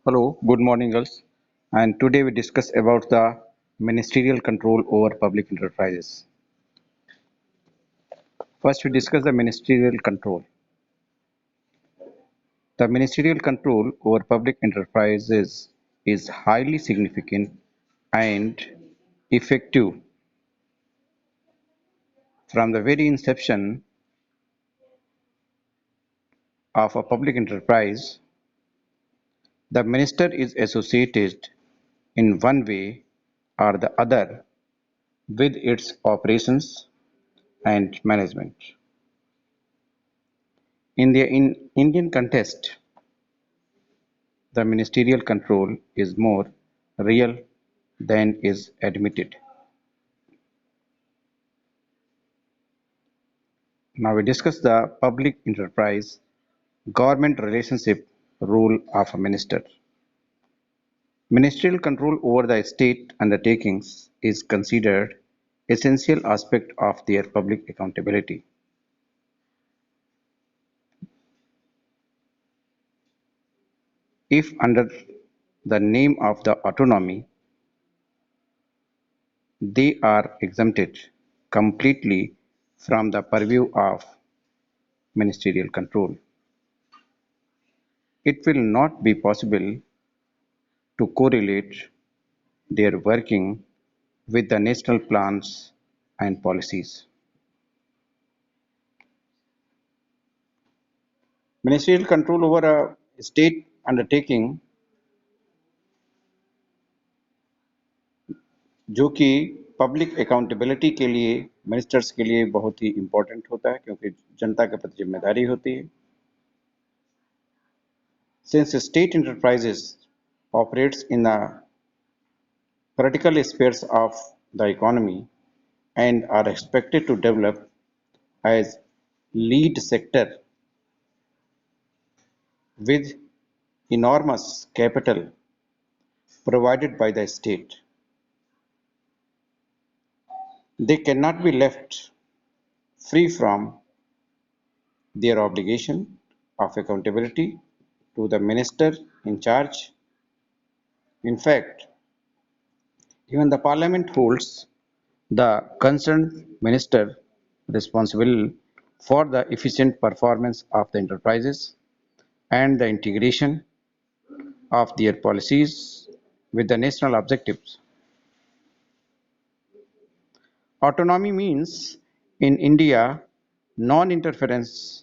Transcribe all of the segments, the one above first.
Hello, good morning girls. And today we discuss about the ministerial control over public enterprises. First we discuss the ministerial control. The ministerial control over public enterprises is highly significant and effective. From the very inception of a public enterprise, the minister is associated in one way or the other with its operations and management. In the Indian context, the ministerial control is more real than is admitted. Now we discuss the public enterprise government relationship role of a minister. Ministerial control over the state undertakings is considered essential aspect of their public accountability. If under the name of the autonomy, they are exempted completely from the purview of ministerial control. It will not be possible to correlate their working with the national plans and policies. Ministerial control over a state undertaking जो कि public accountability के लिए ministers के लिए बहुत ही important होता है क्योंकि जनता के प्रति जिम्मेदारी होती है. Since state enterprises operates in the critical spheres of the economy and are expected to develop as lead sector with enormous capital provided by the state. They cannot be left free from their obligation of accountability to the minister in charge. In fact, even the parliament holds the concerned minister responsible for the efficient performance of the enterprises and the integration of their policies with the national objectives. Autonomy means in India non-interference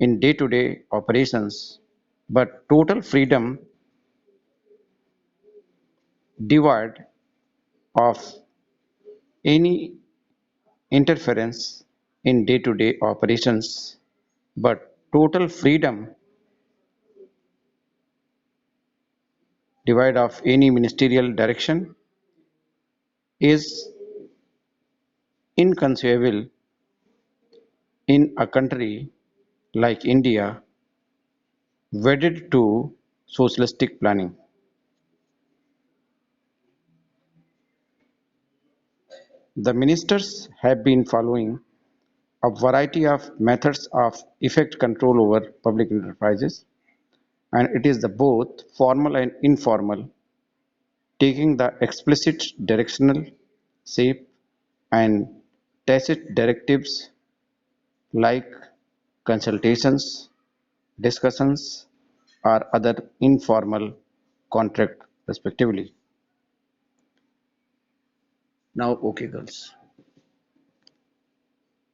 in day-to-day operations but total freedom devoid of any interference in day-to-day operations but total freedom devoid of any ministerial direction is inconceivable in a country like India wedded to socialistic planning. The ministers have been following a variety of methods of effect control over public enterprises, and it is the both formal and informal, taking the explicit directional shape and tacit directives like consultations, discussions, or other informal contract respectively. Now, okay, girls.